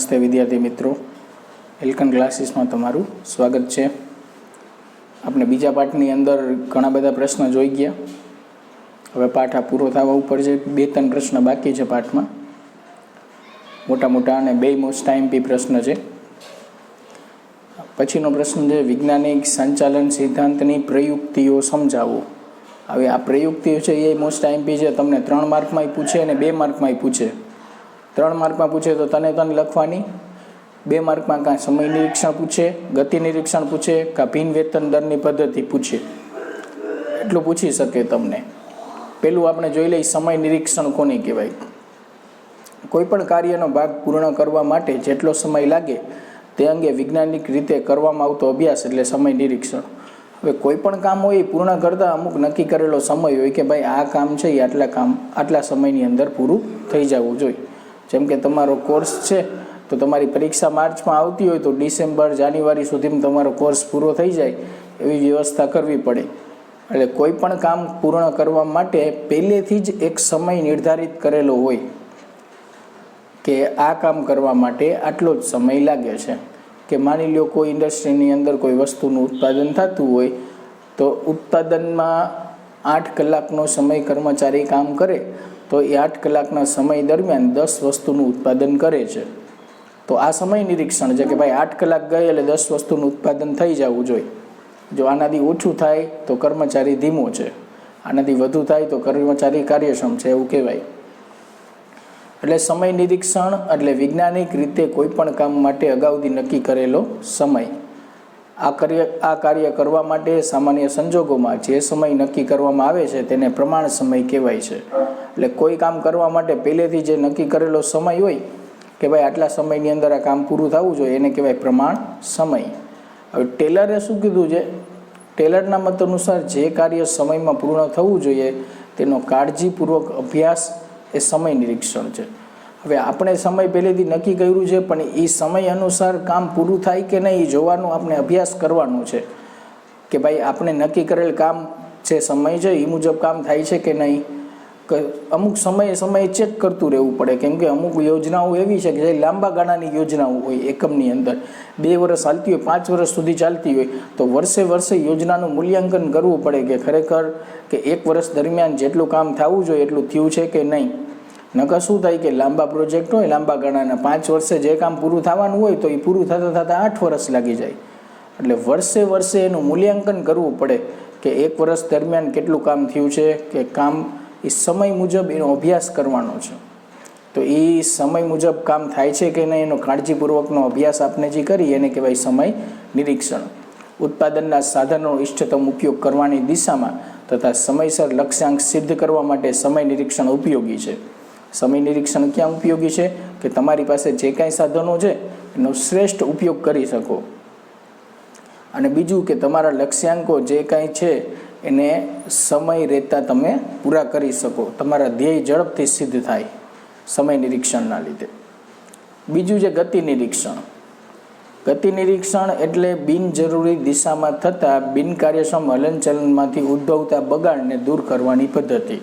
નમસ્તે વિદ્યાર્થી મિત્રો, એલ્કન ક્લાસીસમાં તમારું સ્વાગત છે। આપણે બીજા પાઠની અંદર ઘણા બધા પ્રશ્ન જોઈ ગયા। હવે પાઠ આ પૂરો થવા ઉપર છે। 2-3 પ્રશ્ન બાકી છે પાઠમાં, મોટા મોટા અને બે મોસ્ટ આઈએમપી પ્રશ્ન છે। પછીનો પ્રશ્ન છે વૈજ્ઞાનિક સંચાલન સિદ્ધાંતની પ્રયુક્તિઓ સમજાવો। હવે આ પ્રયુક્તિઓ છે એ મોસ્ટ આઈએમપી છે। તમને 3 માર્કમાં પૂછે અને 2 માર્કમાં પૂછે। 3 માર્કમાં પૂછે તો તને લખવાની, 2 માર્કમાં કાં સમય નિરીક્ષણ પૂછે, ગતિ નિરીક્ષણ પૂછે, કાં ભિન્ન વેતન દરની પદ્ધતિ પૂછે, એટલું પૂછી શકે તમને। પેલું આપણે જોઈ લઈએ સમય નિરીક્ષણ કોને કહેવાય। કોઈ પણ કાર્યનો ભાગ પૂર્ણ કરવા માટે જેટલો સમય લાગે તે અંગે વૈજ્ઞાનિક રીતે કરવામાં આવતો અભ્યાસ એટલે સમય નિરીક્ષણ। હવે કોઈ પણ કામ હોય એ પૂર્ણ કરતાં અમુક નક્કી કરેલો સમય હોય કે ભાઈ આ કામ છે એ આટલા સમયની અંદર પૂરું થઈ જવું જોઈએ। જેમ કે તમારો કોર્સ છે તો તમારી પરીક્ષા માર્ચમાં આવતી હોય તો ડિસેમ્બર જાન્યુઆરી સુધીમાં તમારો કોર્સ પૂરો થઈ જાય એવી વ્યવસ્થા કરવી પડે। એટલે કોઈ પણ કામ પૂર્ણ કરવા માટે પહેલેથી જ એક સમય નિર્ધારિત કરેલો હોય કે આ કામ કરવા માટે આટલો જ સમય લાગે છે। કે માની લો કોઈ ઇન્ડસ્ટ્રીની અંદર કોઈ વસ્તુનું ઉત્પાદન થતું હોય તો ઉત્પાદનમાં 8 કલાકનો સમય કર્મચારી કામ કરે તો એ 8 કલાકના સમય દરમિયાન 10 વસ્તુનું ઉત્પાદન કરે છે। તો આ સમય નિરીક્ષણ છે કે ભાઈ 8 કલાક ગઈ એટલે 10 વસ્તુનું ઉત્પાદન થઈ જવું જોઈએ। જો આનાથી ઓછું થાય તો કર્મચારી ધીમો છે, આનાથી વધુ થાય તો કર્મચારી કાર્યક્ષમ છે એવું કહેવાય। એટલે સમય નિરીક્ષણ એટલે વૈજ્ઞાનિક રીતે કોઈ પણ કામ માટે અગાઉથી નક્કી કરેલો સમય। આ કાર્ય કરવા માટે સામાન્ય સંજોગોમાં જે સમય નક્કી કરવામાં આવે છે તેને પ્રમાણ સમય કહેવાય છે। એટલે કોઈ કામ કરવા માટે પહેલેથી જે નક્કી કરેલો સમય હોય કે ભાઈ આટલા સમયની અંદર આ કામ પૂરું થવું જોઈએ એને કહેવાય પ્રમાણ સમય। હવે ટેલરે શું કીધું છે? ટેલરના મત અનુસાર જે કાર્ય સમયમાં પૂર્ણ થવું જોઈએ તેનો કાળજીપૂર્વક અભ્યાસ એ સમય નિરીક્ષણ છે। હવે આપણે સમય પહેલેથી નક્કી કર્યું છે પણ એ સમય અનુસાર કામ પૂરું થાય કે નહીં એ જોવાનું આપણે અભ્યાસ કરવાનું છે કે ભાઈ આપણે નક્કી કરેલ કામ જે સમય છે એ મુજબ કામ થાય છે કે નહીં। અમુક સમયે ચેક કરતું રહેવું પડે કેમ કે અમુક યોજનાઓ એવી છે કે જે લાંબા ગાળાની યોજનાઓ હોય એકમની અંદર 2 વર્ષ ચાલતી હોય 5 વર્ષ સુધી ચાલતી હોય તો વર્ષે યોજનાનું મૂલ્યાંકન કરવું પડે કે ખરેખર કે 1 વર્ષ દરમિયાન જેટલું કામ થવું જોઈએ એટલું થયું છે કે નહીં। નકર શું થાય કે લાંબા પ્રોજેક્ટ હોય લાંબા ગાળાના 5 વર્ષે જે કામ પૂરું થવાનું હોય તો એ પૂરું થતાં 8 વર્ષ લાગી જાય। એટલે વર્ષે એનું મૂલ્યાંકન કરવું પડે કે 1 વર્ષ દરમિયાન કેટલું કામ થયું છે કે કામ એ સમય મુજબ એનો અભ્યાસ કરવાનો છે। તો એ સમય મુજબ કામ થાય છે કે નહીં એનો કાળજીપૂર્વકનો અભ્યાસ આપણે જે કરીએ એને કહેવાય સમય નિરીક્ષણ। ઉત્પાદનના સાધનોનો ઇષ્ટતમ ઉપયોગ કરવાની દિશામાં તથા સમયસર લક્ષ્યાંક સિદ્ધ કરવા માટે સમય નિરીક્ષણ ઉપયોગી છે। સમય નિરીક્ષણ ક્યાં ઉપયોગી છે કે તમારી પાસે જે કાંઈ સાધનો છે એનો શ્રેષ્ઠ ઉપયોગ કરી શકો અને બીજું કે તમારા લક્ષ્યાંકો જે કાંઈ છે એને સમય રહેતા તમે પૂરા કરી શકો, તમારા ધ્યેય ઝડપથી સિદ્ધ થાય સમય નિરીક્ષણના લીધે। બીજું છે ગતિ નિરીક્ષણ। ગતિ નિરીક્ષણ એટલે બિનજરૂરી દિશામાં થતા બિનકાર્યક્ષમ હલનચલનમાંથી ઉદ્ભવતા બગાડને દૂર કરવાની પદ્ધતિ।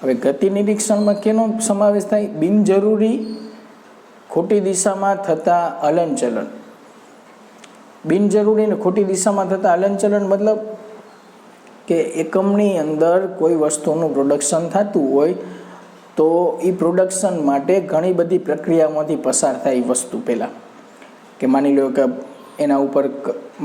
હવે ગતિ નિરીક્ષણમાં કેનો સમાવેશ થાય? બિનજરૂરી ખોટી દિશામાં થતા હલનચલન। બિનજરૂરી ને ખોટી દિશામાં થતા હલનચલન મતલબ કે એકમની અંદર કોઈ વસ્તુનું પ્રોડક્શન થતું હોય તો એ પ્રોડક્શન માટે ઘણી બધી પ્રક્રિયામાંથી પસાર થાય વસ્તુ પહેલાં કે માની લો કે એના ઉપર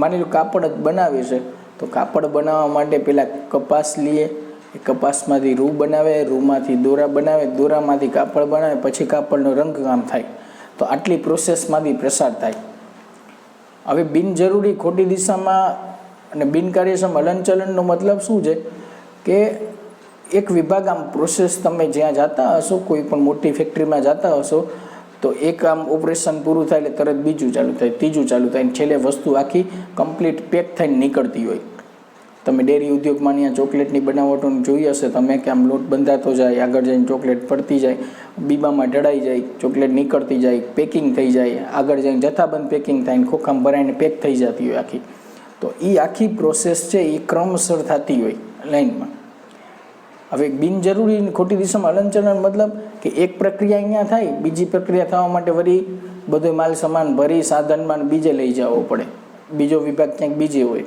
માની લો કાપડ જ બનાવે છે તો કાપડ બનાવવા માટે પહેલાં કપાસ લઈએ, એ કપાસમાંથી રૂ બનાવે, રૂમાંથી દોરા બનાવે, દોરામાંથી કાપડ બનાવે, પછી કાપડનો રંગકામ થાય। તો આટલી પ્રોસેસમાંથી પસાર થાય। હવે બિનજરૂરી ખોટી દિશામાં અને બિનકાર્યક્ષમ હલનચલનનો મતલબ શું છે કે એક વિભાગ આમ પ્રોસેસ તમે જ્યાં જતા હશો કોઈ પણ મોટી ફેક્ટરીમાં જતા હશો તો એક આમ ઓપરેશન પૂરું થાય એટલે તરત બીજું ચાલુ થાય, ત્રીજું ચાલુ થાય, છેલ્લે વસ્તુ આખી કમ્પ્લીટ પેક થઈને નીકળતી હોય। તમે ડેરી ઉદ્યોગમાં ત્યાં ચોકલેટની બનાવટોને જોઈ હશે તમે કે આમ લોટ બંધાતો જાય, આગળ જઈને ચોકલેટ પડતી જાય, બીબામાં ઢળાઈ જાય, ચોકલેટ નીકળતી જાય, પેકિંગ થઈ જાય, આગળ જઈને જથ્થાબંધ પેકિંગ થાય ને ખોખામાં ભરાઈને પેક થઈ જતી હોય આખી। તો એ આખી પ્રોસેસ છે એ ક્રમસર થતી હોય લાઈનમાં। હવે બિનજરૂરી ખોટી દિશામાં હલનચલન મતલબ કે એક પ્રક્રિયા અહીંયા થાય, બીજી પ્રક્રિયા થવા માટે વળી બધો માલ સામાન ભરી સાધનમાં બીજે લઈ જવો પડે, બીજો વિભાગ ક્યાંક બીજે હોય,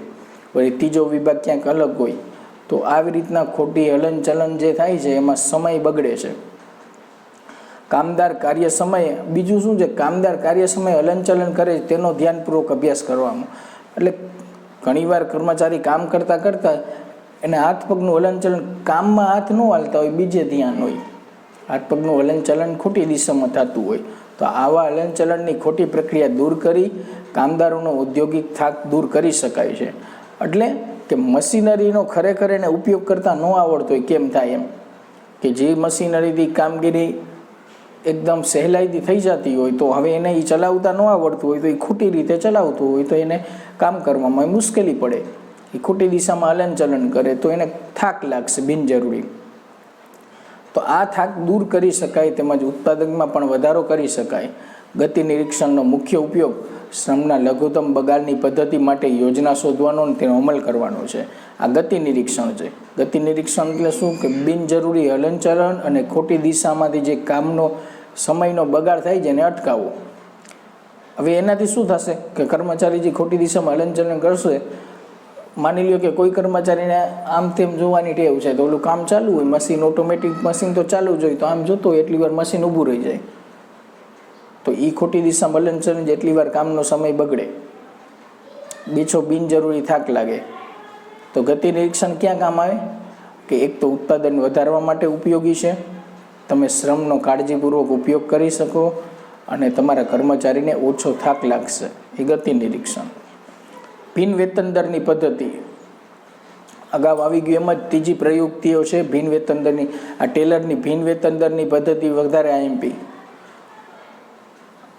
વળી ત્રીજો વિભાગ ક્યાંક અલગ હોય. તો આવી રીતના ખોટી હલનચલન જે થાય છે એમાં સમય બગડે છે. કામદાર કાર્ય સમયે, બીજું શું છે, કામદાર કાર્ય સમયે હલનચલન કરે તેનો ધ્યાનપૂર્વક અભ્યાસ કરવાનો. એટલે ઘણીવાર કર્મચારી કામ કરતાં કરતાં એને હાથ પગનું હલનચલન, કામમાં હાથ ન હાલતા હોય, બીજે ધ્યાન હોય, હાથ પગનું હલનચલન ખોટી દિશામાં થતું હોય. તો આવા હલનચલનની ખોટી પ્રક્રિયા દૂર કરી કામદારોનો ઔદ્યોગિક થાક દૂર કરી શકાય છે. એટલે કે મશીનરીનો ખરેખર એને ઉપયોગ કરતા ન આવડતો હોય કેમ થાય એમ, કે જે મશીનરીથી કામગીરી એકદમ સહેલાઈથી થઈ જતી હોય તો હવે એને એ ચલાવતા ન આવડતું હોય તો એ ખોટી રીતે ચલાવતું હોય તો એને કામ કરવામાં મુશ્કેલી પડે. એ ખોટી દિશામાં હલનચલન કરે તો એને થાક લાગશે બિનજરૂરી. તો આ થાક દૂર કરી શકાય, તેમજ ઉત્પાદકમાં પણ વધારો કરી શકાય. ગતિ નિરીક્ષણનો મુખ્ય ઉપયોગ શ્રમના લઘુત્તમ બગાડની પદ્ધતિ માટે યોજના શોધવાનો અને તેનો અમલ કરવાનો છે. આ ગતિ નિરીક્ષણ છે. ગતિ નિરીક્ષણ એટલે શું, કે બિનજરૂરી હલનચલન અને ખોટી દિશામાંથી જે કામનો સમયનો બગાડ થાય છે એને અટકાવવો. હવે એનાથી શું થશે કે કર્મચારી જે ખોટી દિશામાં હલનચલન કરશે, માની લ્યો કે કોઈ કર્મચારીને આમ તેમ જોવાની ટેવ છે, તો ઓલું કામ ચાલુ હોય, મશીન ઓટોમેટિક મશીન તો ચાલુ જ હોય, તો આમ જોતો હોય એટલી વાર મશીન ઊભું રહી જાય, તો એ ખોટી દિશામાં હલનચલન જેટલી વાર કામનો સમય બગડે, બીજો બિનજરૂરી થાક લાગે. તો ગતિ નિરીક્ષણ ક્યાં કામ આવે, કે એક તો ઉત્પાદન વધારવા માટે ઉપયોગી છે, તમે શ્રમનો કાળજીપૂર્વક ઉપયોગ કરી શકો અને તમારા કર્મચારીને ઓછો થાક લાગશે. એ ગતિ નિરીક્ષણ. ભિન્ન વેતન દરની પદ્ધતિ અગાઉ આવી ગયું, એમ જ ત્રીજી પ્રયુક્તિઓ છે ભિન્ન વેતન દરની. આ ટેલરની ભિન્ન વેતન દરની પદ્ધતિ વધારે આઈએમપી.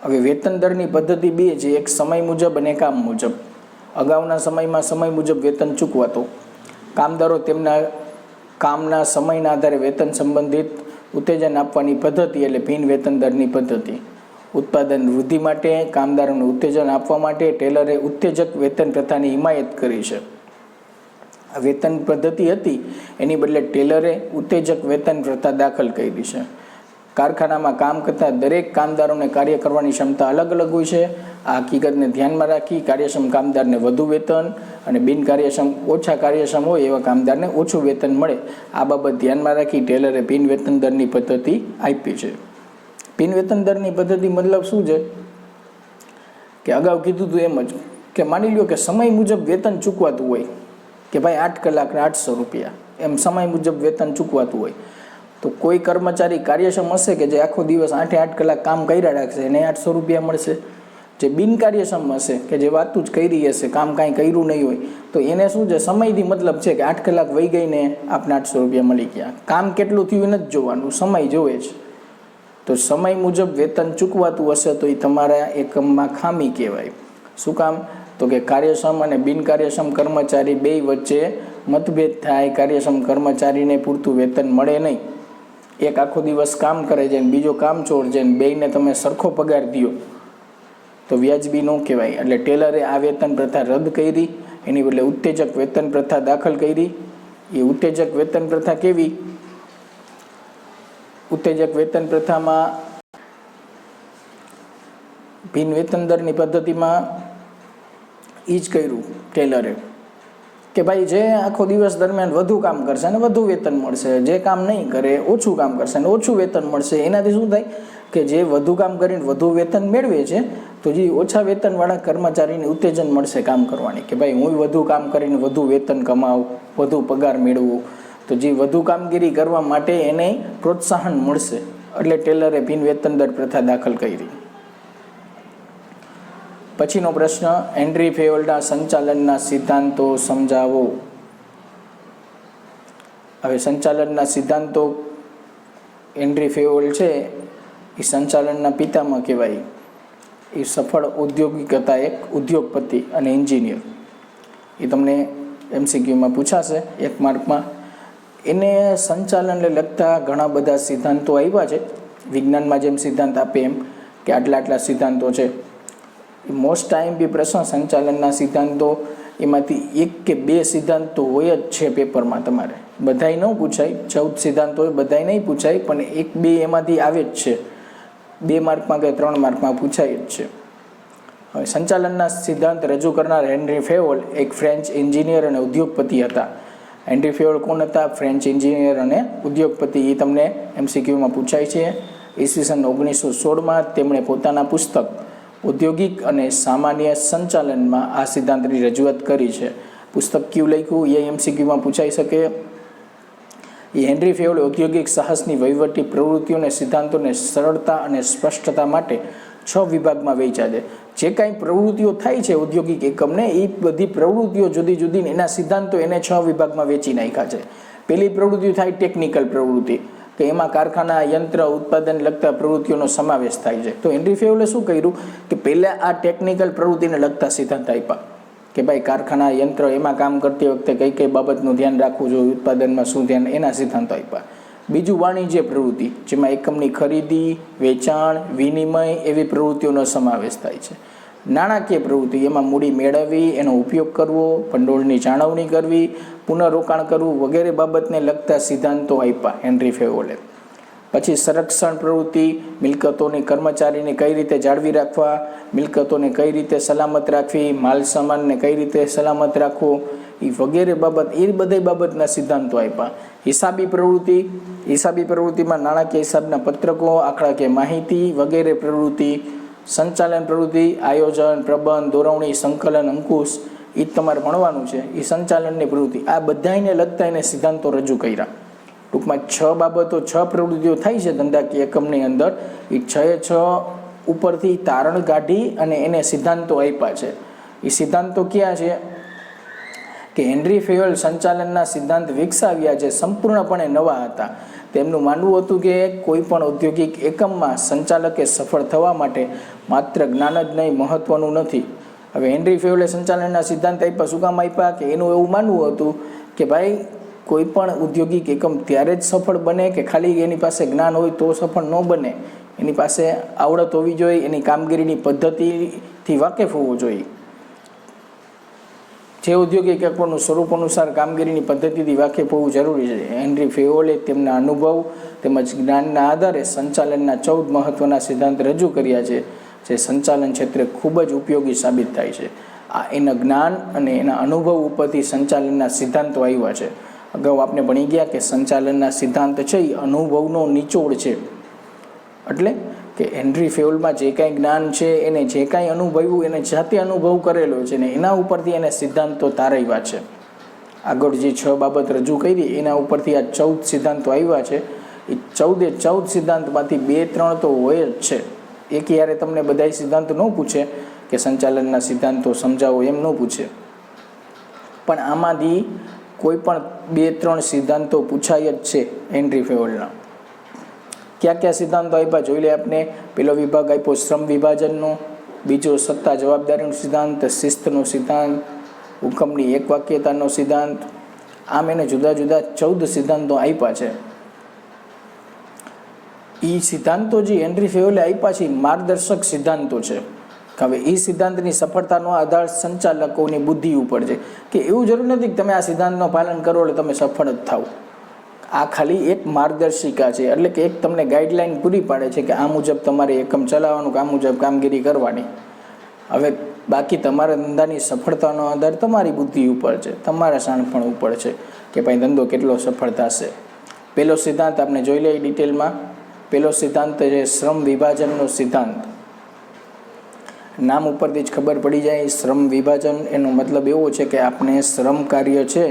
હવે વેતન દરની પદ્ધતિ બે છે, એક સમય મુજબ અને કામ મુજબ. અગાઉના સમયમાં સમય મુજબ વેતન ચૂકવાતો, કામદારો તેમના કામના સમયના આધારે વેતન સંબંધિત ઉત્તેજન આપવાની પદ્ધતિ એટલે ભિન્ન વેતન દરની પદ્ધતિ. ઉત્પાદન વૃદ્ધિ માટે કામદારોને ઉત્તેજન આપવા માટે ટેલરે ઉત્તેજક વેતન પ્રથાની હિમાયત કરી છે. આ વેતન પદ્ધતિ હતી એની બદલે ટેલરે ઉત્તેજક વેતન પ્રથા દાખલ કરી છે. કારખાનામાં કામ કરતા દરેક કામદારોને કાર્ય કરવાની ક્ષમતા અલગ અલગ હોય છે. આ હકીકતને ધ્યાનમાં રાખી કાર્યક્ષમ કામદારને વધુ વેતન અને બિનકાર્યક્ષમ ઓછા કાર્યક્ષમ હોય એવા કામદારને ઓછું વેતન મળે, આ બાબત ધ્યાનમાં રાખી ટેલરે ભિન્ન વેતન દરની પદ્ધતિ આપી છે. ભિન્ન વેતન દરની પદ્ધતિ મતલબ શું છે, કે અગાઉ કીધું હતું એમ જ, કે માની લો કે સમય મુજબ વેતન ચૂકવાતું હોય, કે ભાઈ 8 કલાકના 800 રૂપિયા, એમ સમય મુજબ વેતન ચૂકવાતું હોય. તો કોઈ કર્મચારી કાર્યક્ષમ હશે કે જે આખો દિવસ 8 કલાક કામ કર્યા રાખશે એને 800 રૂપિયા મળશે. જે બિનકાર્યક્ષમ હશે કે જે વાતું જ કરી હશે, કામ કાંઈ કર્યું નહીં હોય, તો એને શું છે, સમયથી મતલબ છે કે 8 કલાક વહી ગઈને આપને 800 રૂપિયા મળી ગયા. કામ કેટલું થયું નથી જોવાનું, સમય જોવે છે. તો સમય મુજબ વેતન ચૂકવાતું હશે તો એ તમારા એકમમાં ખામી કહેવાય. શું કામ, તો કે કાર્યક્ષમ અને બિનકાર્યક્ષમ કર્મચારી બે વચ્ચે મતભેદ થાય, કાર્યક્ષમ કર્મચારીને પૂરતું વેતન મળે નહીં. એક આખો દિવસ કામ કરે છે ને બીજો કામચોર છે ને બેયને તમે સરખો પગાર દો તો વ્યાજબી ન કહેવાય. એટલે ટેલરે આ વેતન પ્રથા રદ કરી, એની બદલે ઉત્તેજક વેતન પ્રથા દાખલ કરી. એ ઉત્તેજક વેતન પ્રથા કેવી, ઉત્તેજક વેતન પ્રથામાં ભિન્ન વેતન દરની પદ્ધતિમાં એ જ કર્યું ટેલરે, કે ભાઈ જે આખો દિવસ દરમિયાન વધુ કામ કરશે અને વધુ વેતન મળશે, જે કામ નહીં કરે ઓછું કામ કરશે અને ઓછું વેતન મળશે. એનાથી શું થાય કે જે વધુ કામ કરીને વધુ વેતન મેળવે છે તો જે ઓછા વેતનવાળા કર્મચારીને ઉત્તેજન મળશે કામ કરવાની, કે ભાઈ હું વધુ કામ કરીને વધુ વેતન કમાવું, વધુ પગાર મેળવું. તો જે વધુ કામગીરી કરવા માટે એને પ્રોત્સાહન મળશે. એટલે ટેલરે ભિન્ન વેતન દર પ્રથા દાખલ કરી. પછીનો પ્રશ્ન, હેનરી ફેયોલ્ડના સંચાલનના સિદ્ધાંતો સમજાવો. હવે સંચાલનના સિદ્ધાંતો, હેનરી ફેયોલ્ડ છે એ સંચાલનના પિતામહ કહેવાય. એ સફળ ઔદ્યોગિક હતા, એક ઉદ્યોગપતિ અને એન્જિનિયર. એ તમને MCQમાં પૂછાશે 1 માર્કમાં. એને સંચાલનને લગતા ઘણા બધા સિદ્ધાંતો આવ્યા છે. વિજ્ઞાનમાં જેમ સિદ્ધાંત આપે એમ કે આટલા સિદ્ધાંતો છે. મોસ્ટ ટાઈમ બી પ્રશ્ન સંચાલનના સિદ્ધાંતો, એમાંથી 1 કે 2 સિદ્ધાંતો હોય જ છે પેપરમાં તમારે. બધાય ન પૂછાય, 14 સિદ્ધાંત હોય બધાય નહીં પૂછાય, પણ 1-2 એમાંથી આવે જ છે, 2 માર્કમાં કે 3 માર્કમાં પૂછાય જ છે. હવે સંચાલનના સિદ્ધાંત રજૂ કરનાર હેનરી ફેવોલ એક ફ્રેન્ચ એન્જિનિયર અને ઉદ્યોગપતિ હતા. હેનરી ફેવોલ કોણ હતા? ફ્રેન્ચ એન્જિનિયર અને ઉદ્યોગપતિ. એ તમને MCQમાં પૂછાય છે. ઈસવીસન 1916માં તેમણે પોતાના પુસ્તક ઔદ્યોગિક અને સામાન્ય સંચાલનમાં આ સિદ્ધાંતની રજૂઆત કરી છે. પુસ્તક કયું લખ્યું એ MCQમાં પૂછાઈ શકે. એ હેનરી ફેવોલે ઔદ્યોગિક સાહસની વહીવટી પ્રવૃત્તિઓને સિદ્ધાંતોને સરળતા અને સ્પષ્ટતા માટે 6 વિભાગમાં વહેંચ્યા છે. જે કાંઈ પ્રવૃત્તિઓ થાય છે ઔદ્યોગિક એકમને, એ બધી પ્રવૃત્તિઓ જુદી જુદી, એના સિદ્ધાંતો એને 6 વિભાગમાં વહેંચી નાખ્યા છે. પહેલી પ્રવૃત્તિ થાય ટેકનિકલ પ્રવૃત્તિ, કે એમાં કારખાના, યંત્ર, ઉત્પાદન લગતા પ્રવૃત્તિઓનો સમાવેશ થાય છે. તો હેનરી ફેવોલે શું કર્યું કે પહેલાં આ ટેકનિકલ પ્રવૃત્તિને લગતા સિદ્ધાંત આપ્યા કે ભાઈ કારખાના, યંત્ર, એમાં કામ કરતી વખતે કઈ કઈ બાબતનું ધ્યાન રાખવું જોઈએ, ઉત્પાદનમાં શું ધ્યાન, એના સિદ્ધાંતો આપ્યા. બીજું વાણિજ્ય પ્રવૃત્તિ, જેમાં એકમની ખરીદી, વેચાણ, વિનિમય એવી પ્રવૃત્તિઓનો સમાવેશ થાય છે. નાણાકીય પ્રવૃત્તિ, એમાં મૂડી મેળવવી, એનો ઉપયોગ કરવો, ભંડોળની જાળવણી કરવી, પુનઃરોકાણ કરવું વગેરે બાબતને લગતા સિદ્ધાંતો આપ્યા હેનરી ફેવોલે. પછી સંરક્ષણ પ્રવૃત્તિ, મિલકતોની, કર્મચારીને કઈ રીતે જાળવી રાખવા, મિલકતોને કઈ રીતે સલામત રાખવી, માલ સામાનને કઈ રીતે સલામત રાખવો, એ વગેરે બાબત, એ બધી બાબતના સિદ્ધાંતો આપ્યા. હિસાબી પ્રવૃત્તિ, હિસાબી પ્રવૃત્તિમાં નાણાકીય હિસાબના પત્રકો, આંકડાકીય માહિતી વગેરે પ્રવૃત્તિ. સંચાલન પ્રવૃત્તિ, આયોજન, પ્રબંધ, દોરવણી, સંકલન, અંકુશ, એ તમારે ભણવાનું છે. એ સંચાલનની પ્રવૃત્તિ. આ બધાને લગતા એને સિદ્ધાંતો રજૂ કર્યા. ટૂંકમાં 6 બાબતો, 6 પ્રવૃત્તિઓ થાય છે ધંધાકીય એકમની અંદર. એ 6 ઉપરથી તારણ કાઢી અને એને સિદ્ધાંતો આપ્યા છે. એ સિદ્ધાંતો ક્યાં છે કે હેનરી ફેવોલ સંચાલનના સિદ્ધાંત વિકસાવ્યા છે, સંપૂર્ણપણે નવા હતા. તેમનું માનવું હતું કે કોઈ પણ ઔદ્યોગિક એકમમાં સંચાલકે સફળ થવા માટે માત્ર જ્ઞાન જ નહીં, મહત્વનું નથી. હવે હેનરી ફેવોલે સંચાલનના સિદ્ધાંત આપ્યા. શું કામ આપ્યા? કે એનું એવું માનવું હતું કે ભાઈ કોઈ પણ ઔદ્યોગિક એકમ ત્યારે જ સફળ બને કે ખાલી એની પાસે જ્ઞાન હોય તો સફળ ન બને. એની પાસે આવડત હોવી જોઈએ, એની કામગીરીની પદ્ધતિથી વાકેફ હોવો જોઈએ. જે ઔદ્યોગિક એકમનું સ્વરૂપ અનુસાર કામગીરીની પદ્ધતિથી વાકેફ હોવું જરૂરી છે. હેનરી ફેવોલે તેમના અનુભવ તેમજ જ્ઞાનના આધારે સંચાલનના 14 મહત્વના સિદ્ધાંત રજૂ કર્યા છે, જે સંચાલન ક્ષેત્રે ખૂબ જ ઉપયોગી સાબિત થાય છે. આ એના જ્ઞાન અને એના અનુભવ ઉપરથી સંચાલનના સિદ્ધાંતો આવ્યા છે. અગાઉ આપણે ભણી ગયા કે સંચાલનના સિદ્ધાંત છે એ અનુભવનો નિચોડ છે. એટલે કે હેનરી ફેવોલમાં જે કાંઈ જ્ઞાન છે, એને જે કાંઈ અનુભવ્યું, એને જાતે અનુભવ કરેલો છે ને એના ઉપરથી એને સિદ્ધાંતો તારવ્યા છે. આગળ જે 6 બાબત રજૂ કરી એના ઉપરથી આ 14 સિદ્ધાંતો આવ્યા છે. એ 14 સિદ્ધાંતમાંથી 2-3 તો હોય જ છે. એક યારે તમને બધા સિદ્ધાંત ન પૂછે કે સંચાલનના સિદ્ધાંતો સમજાવો, એમ ન પૂછે, પણ આમાંથી કોઈ પણ 2-3 સિદ્ધાંતો પૂછાય જ છે હેનરી ફેવોલના. ક્યાં ક્યાં સિદ્ધાંતો આપ્યા જોઈ લે આપણે. પહેલો વિભાગ આપ્યો શ્રમ વિભાજનનો, બીજો સત્તા જવાબદારીનો સિદ્ધાંત, શિસ્તનો સિદ્ધાંત, હુકમની એક વાક્યતાનો સિદ્ધાંત. આમ એને જુદા જુદા 14 સિદ્ધાંતો આપ્યા છે. એ સિદ્ધાંતો જે હેનરી ફેવોલે આપ્યા છે માર્ગદર્શક સિદ્ધાંતો છે. હવે એ સિદ્ધાંતની સફળતાનો આધાર સંચાલકોની બુદ્ધિ ઉપર છે. કે એવું જરૂર નથી કે તમે આ સિદ્ધાંતનું પાલન કરો એટલે તમે સફળ જ થાવ. આ ખાલી એક માર્ગદર્શિકા છે, એટલે કે એક તમને ગાઈડલાઈન પૂરી પાડે છે કે આ મુજબ તમારે એકમ ચલાવવાનું, કે આ મુજબ કામગીરી કરવાની. હવે બાકી તમારા ધંધાની સફળતાનો આધાર તમારી બુદ્ધિ ઉપર છે, તમારા શાણપણ ઉપર છે કે ભાઈ ધંધો કેટલો સફળ થશે. પહેલો સિદ્ધાંત આપણે જોઈ લઈએ ડિટેલમાં. પહેલો સિદ્ધાંત છે શ્રમ વિભાજનનો સિદ્ધાંત. નામ ઉપરથી જ ખબર પડી જાય. શ્રમ વિભાજન એનો મતલબ એવો છે કે આપણે શ્રમ કાર્ય છે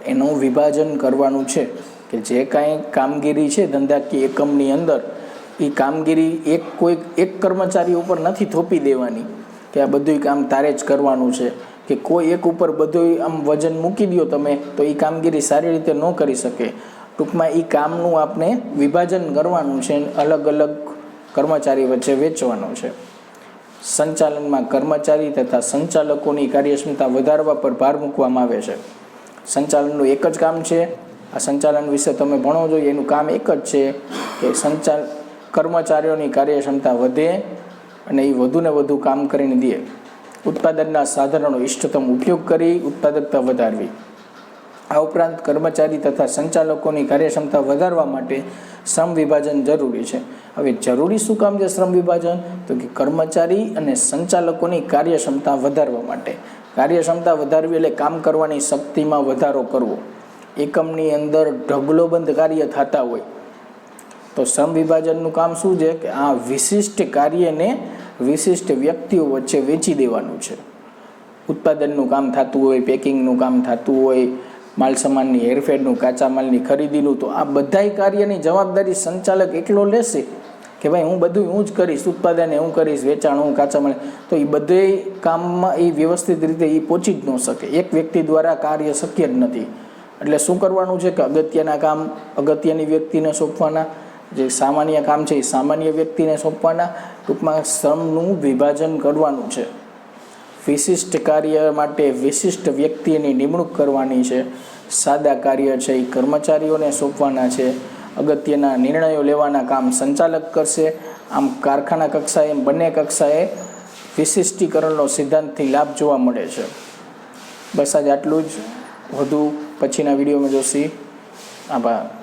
એનું વિભાજન કરવાનું છે. કે જે કાંઈ કામગીરી છે ધંધાકીય એકમની અંદર, એ કામગીરી એક કર્મચારી ઉપર નથી થોપી દેવાની કે આ બધું કામ તારે જ કરવાનું છે, કે કોઈ એક ઉપર બધું આમ વજન મૂકી દો તમે તો એ કામગીરી સારી રીતે ન કરી શકે. ટૂંકમાં એ કામનું આપણે વિભાજન કરવાનું છે, અલગ અલગ કર્મચારી વચ્ચે વેચવાનું છે. સંચાલનમાં કર્મચારી તથા સંચાલકોની કાર્યક્ષમતા વધારવા પર ભાર મૂકવામાં આવે છે. સંચાલનનું એક જ કામ છે. આ સંચાલન વિશે તમે ભણો છો. એનું કામ એક જ છે કે કર્મચારીઓની કાર્યક્ષમતા વધે અને એ વધુને વધુ કામ કરીને દે. ઉત્પાદનના સાધનોનો ઇષ્ટતમ ઉપયોગ કરી ઉત્પાદકતા વધારવી. આ ઉપરાંત કર્મચારી તથા સંચાલકોની કાર્યક્ષમતા વધારવા માટે શ્રમ વિભાજન જરૂરી છે. હવે જરૂરી શું કામ છે શ્રમ વિભાજન? તો કે કર્મચારી અને સંચાલકોની કાર્યક્ષમતા વધારવા માટે. કાર્યક્ષમતા વધારવી એટલે કામ કરવાની શક્તિમાં વધારો કરવો. એકમની અંદર ઢગલોબંધ કાર્ય થતા હોય તો શ્રમ વિભાજનનું કામ શું છે કે આ વિશિષ્ટ કાર્યને વિશિષ્ટ વ્યક્તિઓ વચ્ચે વેચી દેવાનું છે. ઉત્પાદનનું કામ થતું હોય, પેકિંગનું કામ થતું હોય, માલ સામાનની હેરફેરનું, કાચા માલની ખરીદીનું, તો આ બધાય કાર્યની જવાબદારી સંચાલક એકલો લેશે કે ભાઈ હું બધું હું જ કરીશ, ઉત્પાદન હું કરીશ, વેચાણ હું, કાચા માલ, તો એ બધે કામમાં એ વ્યવસ્થિત રીતે એ પહોંચી જ ન શકે. એક વ્યક્તિ દ્વારા કાર્ય શક્ય જ નથી. એટલે શું કરવાનું છે કે અગત્યના કામ અગત્યની વ્યક્તિને સોંપવાના, જે સામાન્ય કામ છે એ સામાન્ય વ્યક્તિને સોંપવાના. ટૂંકમાં શ્રમનું વિભાજન કરવાનું છે. વિશિષ્ટ કાર્ય માટે વિશિષ્ટ વ્યક્તિની નિમણૂક કરવાની છે. સાદા કાર્ય છે એ કર્મચારીઓને સોંપવાના છે. અગત્યના નિર્ણયો લેવાના કામ સંચાલક કરશે. આમ કારખાના કક્ષાએ બંને કક્ષાએ વિશિષ્ટીકરણનો સિદ્ધાંતથી લાભ જોવા મળે છે. બસ આજ આટલું જ. વધુ પછીના વિડીયોમાં જોશી. આભાર.